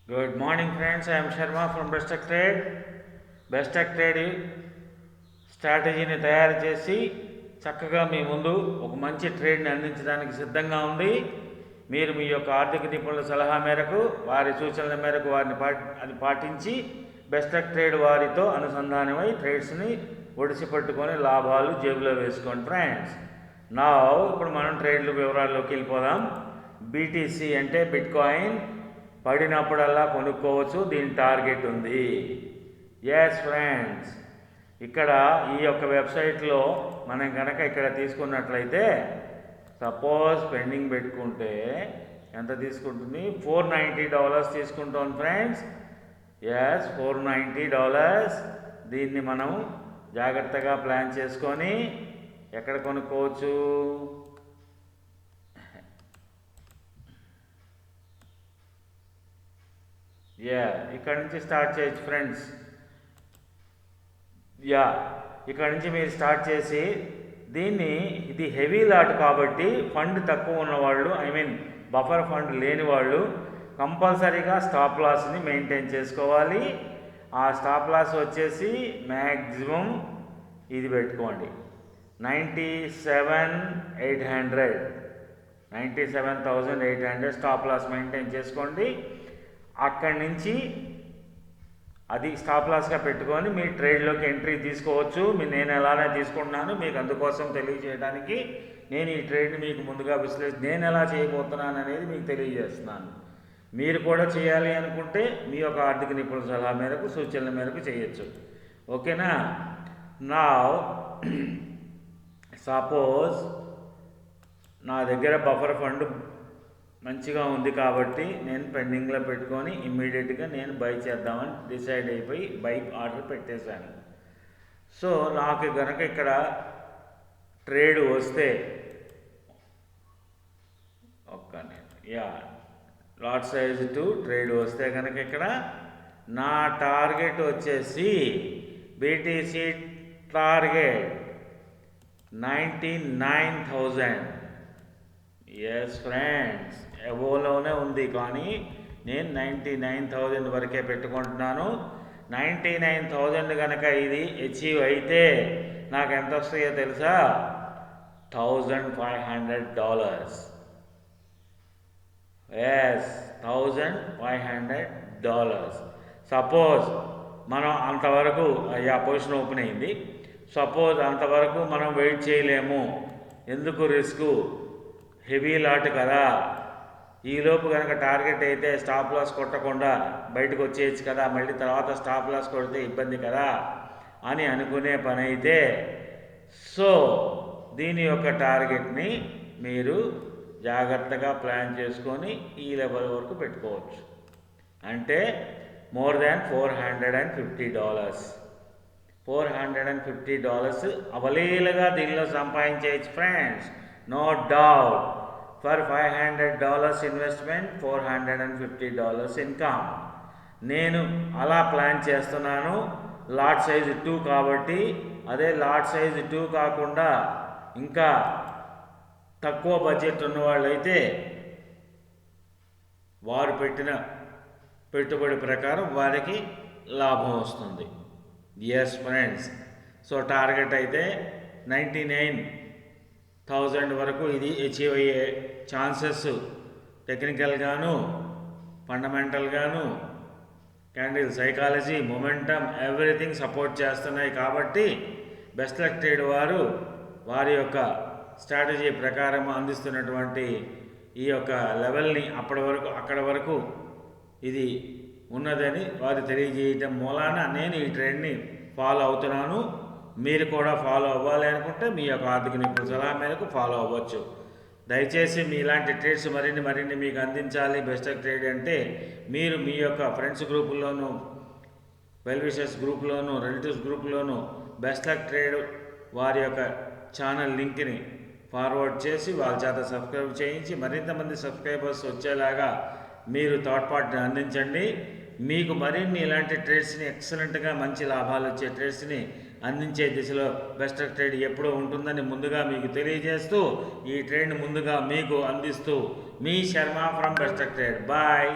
Good morning friends, I am Sharma from Best Tech Trade. Best Tech Trade స్ట్రాటజీని తయారు చేసి చక్కగా మీ ముందు ఒక మంచి ట్రేడ్ని అందించడానికి సిద్ధంగా ఉంది. మీరు మీ యొక్క ఆర్థిక నిపుణుల సలహా మేరకు వారి సూచనల మేరకు అది పాటించి బెస్ట్ టెక్ ట్రేడ్ వారితో అనుసంధానమై ట్రేడ్స్ని ఒడిసి పట్టుకొని లాభాలు జేబులో వేసుకోండి ఫ్రెండ్స్. నా ఇప్పుడు మనం ట్రేడ్ల వివరాల్లోకి వెళ్ళిపోదాం. బీటీసీ అంటే బిట్ కాయిన్ పడినప్పుడల్లా కొనుక్కోవచ్చు. దీని టార్గెట్ ఉంది. ఎస్ ఫ్రెండ్స్, ఇక్కడ ఈ యొక్క వెబ్సైట్లో మనం కనుక ఇక్కడ తీసుకున్నట్లయితే సపోజ్ పెండింగ్ పెట్టుకుంటే ఎంత తీసుకుంటుంది? $490 తీసుకుంటాం ఫ్రెండ్స్. ఎస్, $490. దీన్ని మనం జాగ్రత్తగా ప్లాన్ చేసుకొని ఎక్కడ కొనుక్కోవచ్చు? ఇక్కడ నుంచి స్టార్ట్ చేయొచ్చు ఫ్రెండ్స్. ఇక్కడ నుంచి మీరు స్టార్ట్ చేసి దీన్ని, ఇది హెవీ లాట్ కాబట్టి ఫండ్ తక్కువ ఉన్నవాళ్ళు, బఫర్ ఫండ్ లేని వాళ్ళు కంపల్సరీగా స్టాప్ లాస్ని మెయింటైన్ చేసుకోవాలి. ఆ స్టాప్ లాస్ వచ్చేసి మ్యాక్సిమం ఇది పెట్టుకోండి, 97,800 స్టాప్ లాస్ మెయింటైన్ చేసుకోండి. అక్కడి నుంచి అది స్టాప్ లాస్గా పెట్టుకొని మీ ట్రేడ్లోకి ఎంట్రీ తీసుకోవచ్చు. నేను ఎలానే తీసుకుంటున్నాను మీకు అందుకోసం తెలియజేయడానికి నేను ఈ ట్రేడ్ని మీకు ముందుగా నేను ఎలా చేయబోతున్నాను అనేది మీకు తెలియజేస్తున్నాను. మీరు కూడా చేయాలి అనుకుంటే మీ యొక్క ఆర్థిక నిపుణుల సలహా మేరకు సూచనల మేరకు చేయొచ్చు. ఓకేనా? నా సపోజ్ నా దగ్గర బఫర్ ఫండ్ మంచిగా ఉంది కాబట్టి నేను పెండింగ్లో పెట్టుకొని ఇమ్మీడియట్గా నేను బై చేద్దామని డిసైడ్ అయిపోయి బై ఆర్డర్ పెట్టేశాను. సో నాకు కనుక ఇక్కడ ట్రేడ్ వస్తే లాట్ సైజ్ 2 ట్రేడ్ వస్తే కనుక ఇక్కడ నా టార్గెట్ వచ్చేసి బీటీసీ టార్గెట్ 99,000. ఎస్ ఫ్రెండ్స్, ఎబోలోనే ఉంది కానీ నేను 99,000 వరకే పెట్టుకుంటున్నాను. 99,000 కనుక ఇది అచీవ్ అయితే నాకు ఎంత వస్తాయో తెలుసా? $1,500. ఎస్, $1,500. సపోజ్ మనం అంతవరకు పొజిషన్ ఓపెన్ అయింది. సపోజ్ అంతవరకు మనం వెయిట్ చేయలేము, ఎందుకు రిస్క్, హెవీ లాట్ కదా, ఈలోపు కనుక టార్గెట్ అయితే స్టాప్ లాస్ కొట్టకుండా బయటకు వచ్చేయచ్చు కదా, మళ్ళీ తర్వాత స్టాప్ లాస్ కొడితే ఇబ్బంది కదా అని అనుకునే పని అయితే, సో దీని యొక్క టార్గెట్ని మీరు జాగ్రత్తగా ప్లాన్ చేసుకొని ఈ లెవెల్ వరకు పెట్టుకోవచ్చు. అంటే మోర్ దాన్ $450. $450 అవలీలగా దీనిలో సంపాదించేయచ్చు friends. No doubt. For $500 investment, $450 income. నేను అలా ప్లాన్ చేస్తున్నాను. లాట్ సైజ్ 2 కాబట్టి, అదే లాట్ సైజ్ 2 కాకుండా ఇంకా తక్కువ బడ్జెట్ ఉన్నవాళ్ళైతే వారు పెట్టిన పెట్టుబడి ప్రకారం వారికి లాభం వస్తుంది. ఎస్ ఫ్రెండ్స్, సో టార్గెట్ అయితే 99,000 వరకు ఇది అచీవ్ అయ్యే ఛాన్సెస్ టెక్నికల్గాను ఫండమెంటల్గాను candle psychology momentum everything support చేస్తున్నాయి. కాబట్టి బెస్ట్ లక్ ట్రేడ్ వారు వారి యొక్క స్ట్రాటజీ ప్రకారం అందిస్తున్నటువంటి ఈ యొక్క లెవెల్ని అక్కడ వరకు ఇది ఉన్నదని వారు తెలియజేయటం మూలాన నేను ఈ ట్రెండ్ని ఫాలో అవుతున్నాను. మీరు కూడా ఫాలో అవ్వాలి అనుకుంటే మీ యొక్క ఆర్థిక నిపుణుల సలహా మేరకు ఫాలో అవ్వచ్చు. దయచేసి మీ ఇలాంటి ట్రేడ్స్ మరిన్ని మీకు అందించాలి బెస్ట్ టెక్ ట్రేడ్ అంటే మీరు మీ యొక్క ఫ్రెండ్స్ గ్రూపుల్లోనూ, వెల్ విషర్స్ గ్రూప్లోను, రిలేటివ్స్ గ్రూప్లోను బెస్ట్ టెక్ ట్రేడ్ వారి యొక్క ఛానల్ లింక్ని ఫార్వర్డ్ చేసి వాళ్ళ చేత సబ్స్క్రైబ్ చేయించి మరింత మంది సబ్స్క్రైబర్స్ వచ్చేలాగా మీరు తోడ్పాటుని అందించండి. మీకు మరిన్ని ఇలాంటి ట్రేడ్స్ని ఎక్సలెంట్గా మంచి లాభాలు వచ్చే ట్రేడ్స్ని అందించే దిశలో బెస్ట్ టెక్ ట్రేడ్ ఎప్పుడూ ఉంటుందని ముందుగా మీకు తెలియజేస్తూ ఈ ట్రేడ్ని ముందుగా మీకు అందిస్తూ మీ Sharma from best tech trade. Bye.